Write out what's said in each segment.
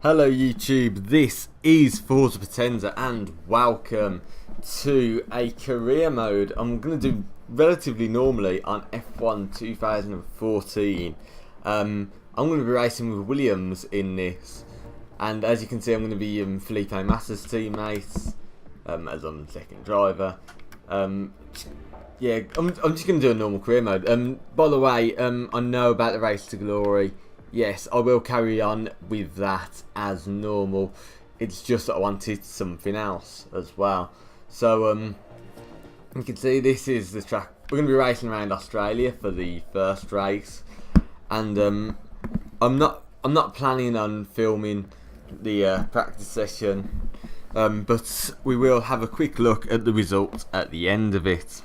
Hello YouTube, this is Forza Potenza and welcome to a career mode. I'm going to do relatively normally on F1 2014. I'm going to be racing with Williams in this, and as you can see I'm going to be Felipe Massa's teammates as I'm the second driver. Yeah, I'm just going to do a normal career mode. By the way, I know about the Race to Glory. Yes, I will carry on with that as normal. It's just that I wanted something else as well. So you can see this is the track. We're going to be racing around Australia for the first race, and I'm not planning on filming the practice session, but we will have a quick look at the result at the end of it.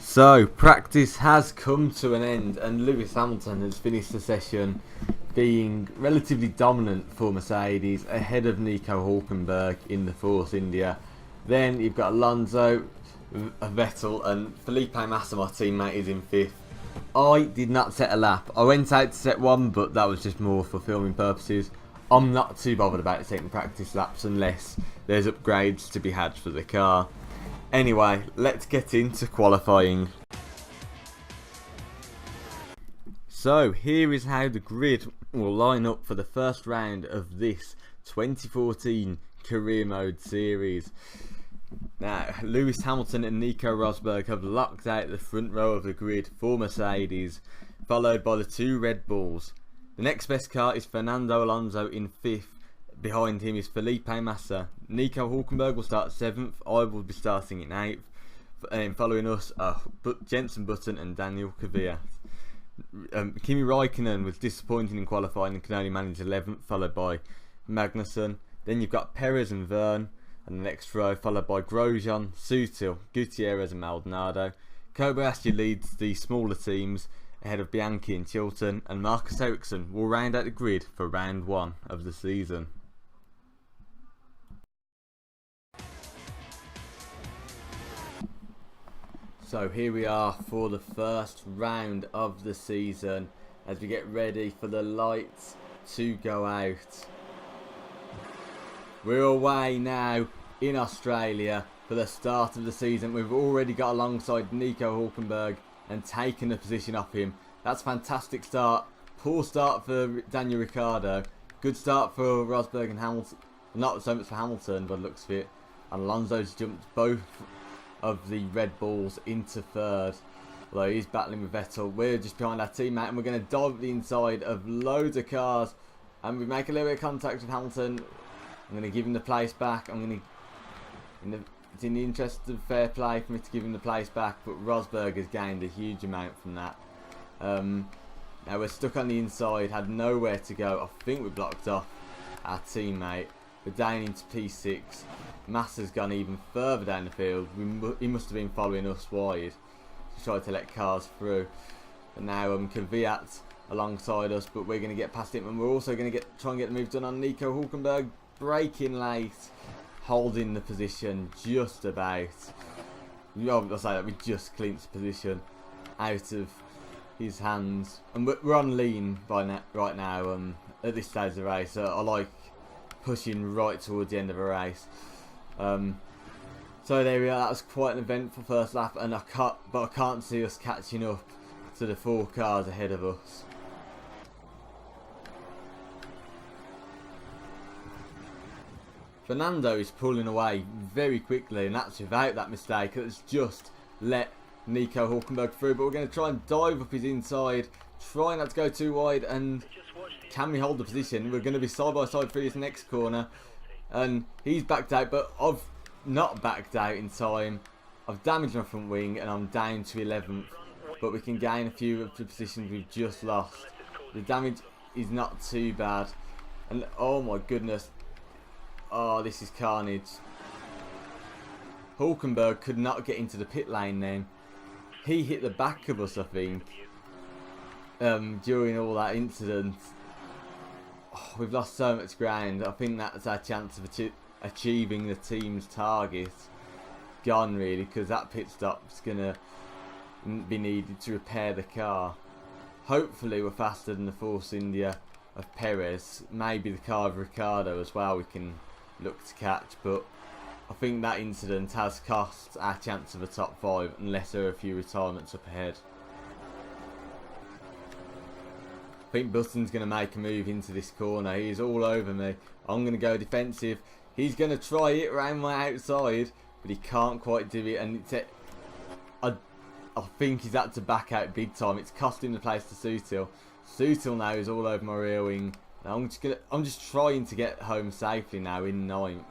So, practice has come to an end and Lewis Hamilton has finished the session being relatively dominant for Mercedes ahead of Nico Hülkenberg in the Force India. Then you've got Alonso, Vettel and Felipe Massa, my teammate, is in 5th. I did not set a lap. I went out to set one, but that was just more for filming purposes. I'm not too bothered about setting practice laps unless there's upgrades to be had for the car. Anyway, let's get into qualifying. So here is how the grid will line up for the first round of this 2014 career mode series. Now, Lewis Hamilton and Nico Rosberg have locked out the front row of the grid for Mercedes, followed by the 2 Red Bulls. The next best car is Fernando Alonso in 5th. Behind him is Felipe Massa. Nico Hülkenberg will start 7th. I will be starting in 8th. And following us are Jenson Button and Daniel Kvyat. Kimi Raikkonen was disappointing in qualifying and can only manage 11th, followed by Magnussen. Then you've got Perez and Verne, and the next row followed by Grosjean, Sutil, Gutierrez and Maldonado. Kobayashi leads the smaller teams ahead of Bianchi and Chilton, and Marcus Ericsson will round out the grid for round 1 of the season. So here we are for the first round of the season as we get ready for the lights to go out. We're away now in Australia for the start of the season. We've already got alongside Nico Hülkenberg and taken a position off him. That's a fantastic start. Poor start for Daniel Ricciardo. Good start for Rosberg and Hamilton. Not so much for Hamilton, but looks of it. And Alonso's jumped both of the Red Bulls into 3rd, although he's battling with Vettel. We're just behind our teammate and we're going to dive at the inside of loads of cars, and we make a little bit of contact with Hamilton. I'm going to give him the place back. It's in the interest of fair play for me to give him the place back, but Rosberg has gained a huge amount from that. Now we're stuck on the inside, had nowhere to go. I think we blocked off our teammate. We're down into P6. Massa's gone even further down the field. He must have been following us wide to try to let cars through. And now Kvyat alongside us, but we're going to get past him, and we're also going to try and get the move done on Nico Hülkenberg. Braking late, holding the position just about. I'll say that we just clinched position out of his hands, and we're on lean right now. At this stage of the race, I like pushing right towards the end of a race. So there we are. That was quite an eventful first lap, and I can't see us catching up to the 4 cars ahead of us. Fernando is pulling away very quickly, and that's without that mistake. It's just let Nico Hülkenberg through, but we're going to try and dive up his inside, try not to go too wide, and can we hold the position? We're going to be side by side through this next corner, and he's backed out, but I've not backed out in time. I've damaged my front wing and I'm down to 11th, but we can gain a few of the positions we've just lost. The damage is not too bad, and oh my goodness, oh, this is carnage. Hülkenberg could not get into the pit lane then. He hit the back of us, I think, during all that incident. Oh, we've lost so much ground. I think that's our chance of achieving the team's target gone, really, because that pit stop's going to be needed to repair the car. Hopefully we're faster than the Force India. of Perez. Maybe the car of Ricciardo as well we can look to catch, but I think that incident has cost our chance of a top 5 unless there are a few retirements up ahead. I think Button's going to make a move into this corner. He's all over me. I'm going to go defensive. He's going to try it around my outside, but he can't quite do it. And I think he's had to back out big time. It's cost him the place to Sutil. Sutil now is all over my rear wing. Now I'm just trying to get home safely now in 9th.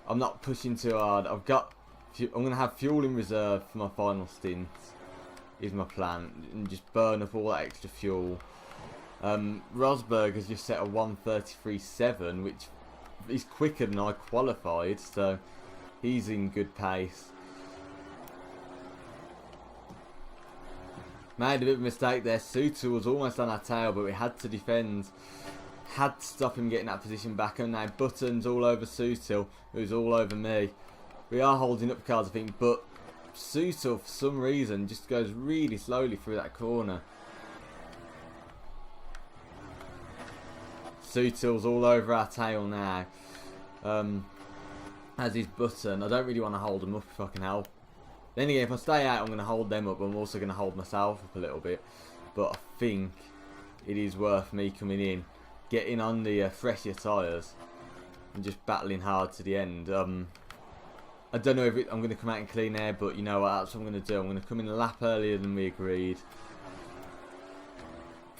I'm not pushing too hard. I'm going to have fuel in reserve for my final stint. Is my plan, and just burn up all that extra fuel. Rosberg has just set a 1:33.7, which is quicker than I qualified, so he's in good pace. Made a bit of a mistake there. Sutil was almost on our tail, but we had to defend. Had to stop him getting that position back, and now Button's all over Sutil, who's all over me. We are holding up cars, I think, but Sutil, for some reason, just goes really slowly through that corner. Sutil's all over our tail now. As is Button. I don't really want to hold them up if I can help. Then again, if I stay out, I'm going to hold them up. I'm also going to hold myself up a little bit. But I think it is worth me coming in, getting on the fresher tyres, and just battling hard to the end. I don't know if I'm going to come out in clean air, but you know what? That's what I'm going to do. I'm going to come in a lap earlier than we agreed.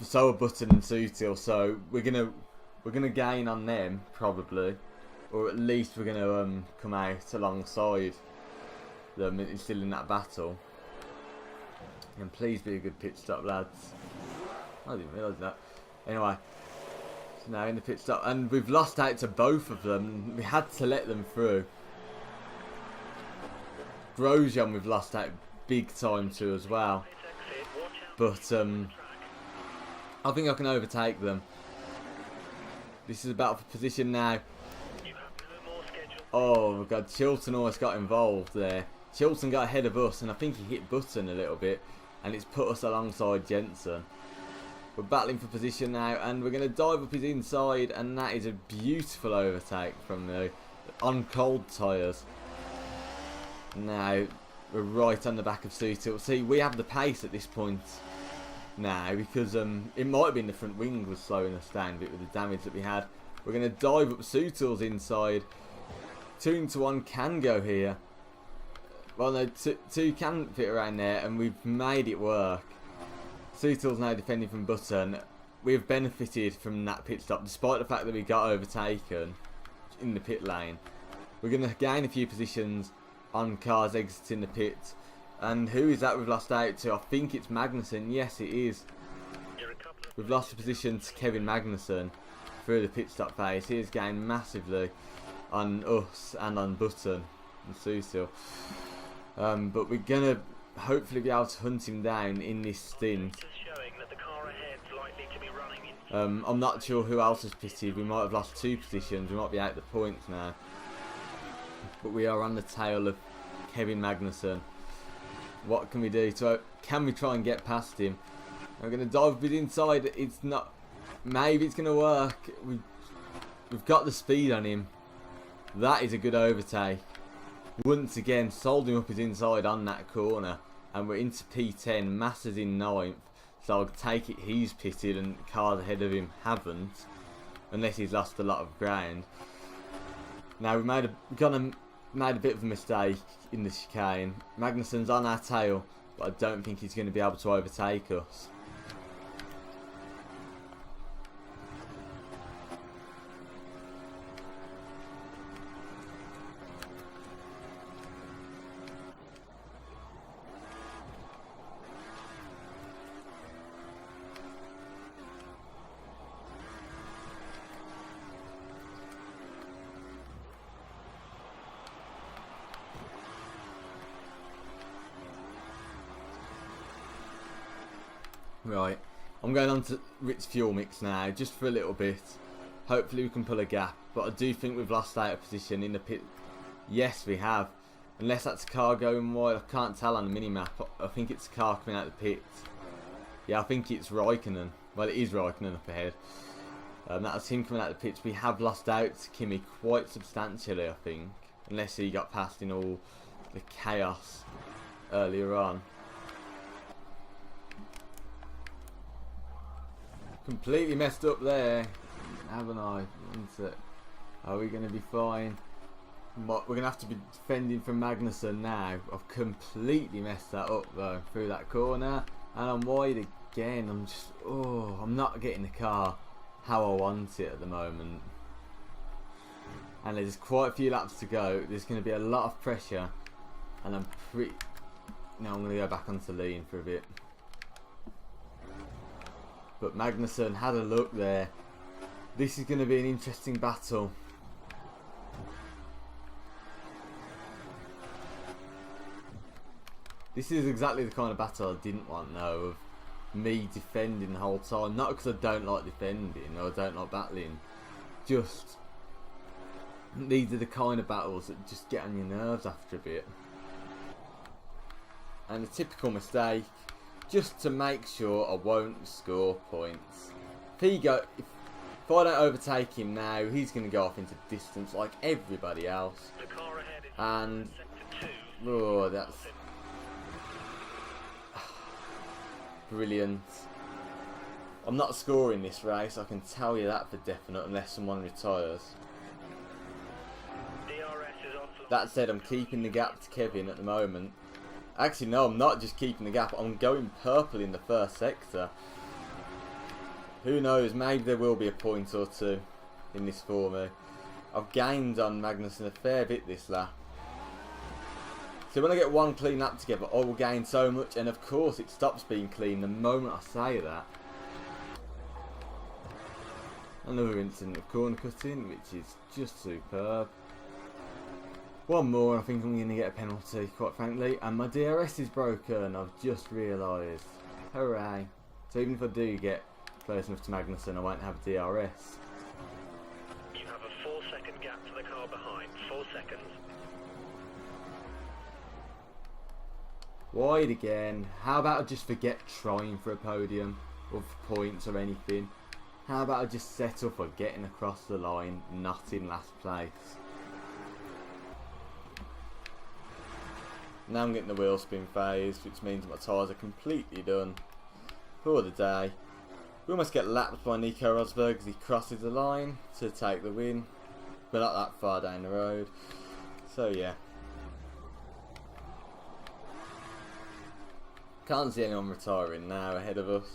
So are Button and Sutil, so we're gonna gain on them probably, or at least we're gonna come out alongside them still in that battle. And please be a good pit stop, lads. I didn't realise that. Anyway, so now in the pit stop, and we've lost out to both of them. We had to let them through. Grosjean we've lost out big time to as well, but I think I can overtake them. This is a battle for position now. Oh my god, Chilton almost got involved there. Chilton got ahead of us, and I think he hit Button a little bit, and it's put us alongside Jensen. We're battling for position now, and we're going to dive up his inside, and that is a beautiful overtake from me on cold tyres. Now we're right on the back of Sutil. See, we have the pace at this point now, because it might have been the front wing was slowing us down a bit with the damage that we had. We're going to dive up Sutil's inside. 2 into 1 can go here. Well, no, two can fit around there, and we've made it work. Sutil's now defending from Button. We've benefited from that pit stop, despite the fact that we got overtaken in the pit lane. We're going to gain a few positions on cars exiting the pit. And who is that we've lost out to? I think it's Magnussen. Yes, it is. We've lost the position to Kevin Magnussen through the pit stop phase. He has gained massively on us and on Button and Sutil. But we're going to hopefully be able to hunt him down in this stint. I'm not sure who else has pitted. We might have lost 2 positions. We might be out the points now. But we are on the tail of Kevin Magnussen. What can we do? So can we try and get past him? I'm going to dive a bit inside. It's not. Maybe it's going to work. We've got the speed on him. That is a good overtake. Once again, sold him up his inside on that corner. And we're into P10. Massa's in 9th. So I'll take it he's pitted and cars ahead of him haven't. Unless he's lost a lot of ground. Now we've made a bit of a mistake in the chicane. Magnussen's on our tail, but I don't think he's going to be able to overtake us. Right, I'm going on to Ritz fuel mix now, just for a little bit. Hopefully we can pull a gap, but I do think we've lost out of position in the pit. Yes, we have. Unless that's a car going wide, I can't tell on the mini-map. I think it's a car coming out of the pit. Yeah, I think it's Raikkonen. Well, it is Raikkonen up ahead. That's him coming out of the pitch. We have lost out to Kimi quite substantially, I think. Unless he got past in all the chaos earlier on. Completely messed up there, haven't I? Are we going to be fine? We're going to have to be defending from Magnussen now. I've completely messed that up though, through that corner. And I'm wide again. I'm not getting the car how I want it at the moment. And there's quite a few laps to go. There's going to be a lot of pressure. And I'm going to go back onto lean for a bit. But Magnussen had a look there. This is going to be an interesting battle. This is exactly the kind of battle I didn't want, though, of me defending the whole time. Not because I don't like defending or I don't like battling. Just, these are the kind of battles that just get on your nerves after a bit. And a typical mistake, just to make sure I won't score points. If I don't overtake him now, he's going to go off into distance like everybody else. And that's brilliant. I'm not scoring this race, I can tell you that for definite, unless someone retires. That said, I'm keeping the gap to Kevin at the moment. Actually, no, I'm not just keeping the gap. I'm going purple in the first sector. Who knows? Maybe there will be a point or two in this for me. I've gained on Magnussen a fair bit this lap. So when I get one clean lap together, I will gain so much. And of course, it stops being clean the moment I say that. Another incident of corner cutting, which is just superb. One more and I think I'm going to get a penalty, quite frankly. And my DRS is broken, I've just realised. Hooray. So even if I do get close enough to Magnussen, I won't have DRS. You have a 4-second gap to the car behind. 4 seconds. Wide again. How about I just forget trying for a podium or for points or anything? How about I just set up for getting across the line, not in last place? Now I'm getting the wheel spin phase, which means my tyres are completely done for the day. We almost get lapped by Nico Rosberg as he crosses the line to take the win, but not that far down the road. So yeah. Can't see anyone retiring now ahead of us.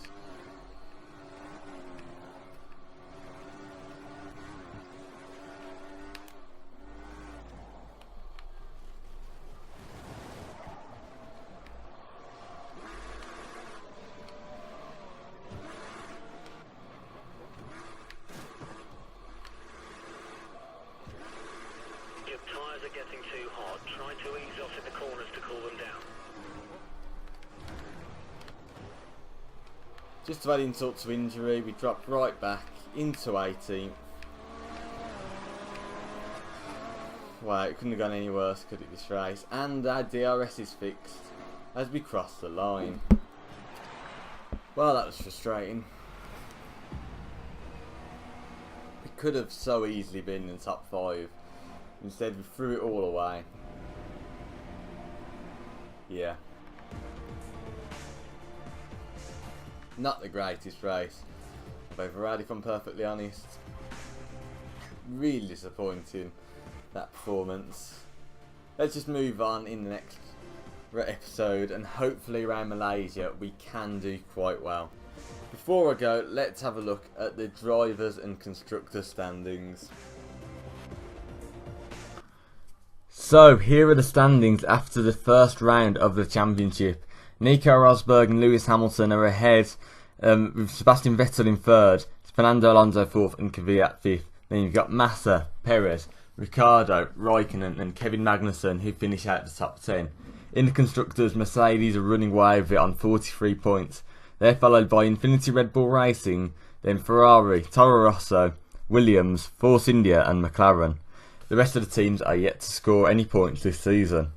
Your tyres are getting too hot. Try to ease off in the corners to cool them down. Just to add insult to injury, we dropped right back into 18th. Wow, it couldn't have gone any worse, could it, this race? And our DRS is fixed as we cross the line. Well, that was frustrating. We could have so easily been in the top 5. Instead, we threw it all away. Yeah. Not the greatest race I've ever had, if I'm perfectly honest. Really disappointing, that performance. Let's just move on in the next episode, and hopefully around Malaysia we can do quite well. Before I go, let's have a look at the drivers and constructor standings. So here are the standings after the first round of the championship. Nico Rosberg and Lewis Hamilton are ahead, with Sebastian Vettel in 3rd, Fernando Alonso 4th and Kvyat 5th. Then you've got Massa, Perez, Ricciardo, Raikkonen and Kevin Magnussen, who finish out the top 10. In the Constructors, Mercedes are running away with it on 43 points. They're followed by Infinity Red Bull Racing, then Ferrari, Toro Rosso, Williams, Force India and McLaren. The rest of the teams are yet to score any points this season.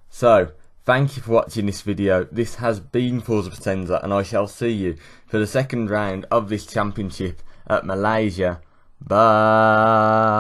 So, thank you for watching this video. This has been Forza Potenza, and I shall see you for the second round of this championship at Malaysia. Bye.